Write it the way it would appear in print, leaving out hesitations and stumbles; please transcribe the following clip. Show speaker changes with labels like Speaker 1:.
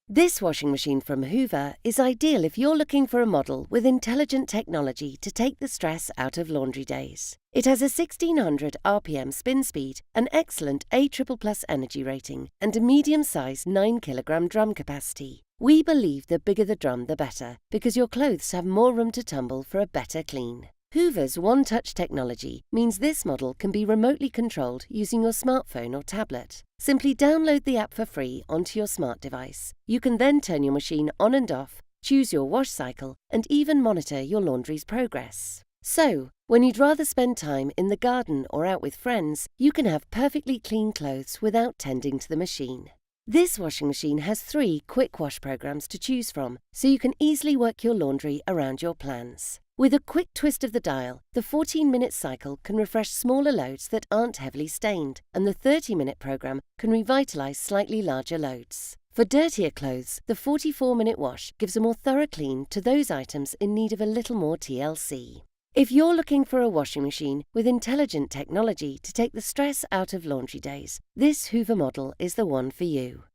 Speaker 1: This washing machine from Hoover is ideal if you're looking for a model with intelligent technology to take the stress out of laundry days. It has a 1600 RPM spin speed, an excellent A++ energy rating, and a medium-sized 9 kg drum capacity. We believe the bigger the drum, the better, because your clothes have more room to tumble for a better clean. Hoover's one-touch technology means this model can be remotely controlled using your smartphone or tablet. Simply download the app for free onto your smart device. You can then turn your machine on and off, choose your wash cycle, and even monitor your laundry's progress. So, when you'd rather spend time in the garden or out with friends, you can have perfectly clean clothes without tending to the machine. This washing machine has 3 quick wash programs to choose from, so you can easily work your laundry around your plans. With a quick twist of the dial, the 14-minute cycle can refresh smaller loads that aren't heavily stained, and the 30-minute program can revitalize slightly larger loads. For dirtier clothes, the 44-minute wash gives a more thorough clean to those items in need of a little more TLC. If you're looking for a washing machine with intelligent technology to take the stress out of laundry days, this Hoover model is the one for you.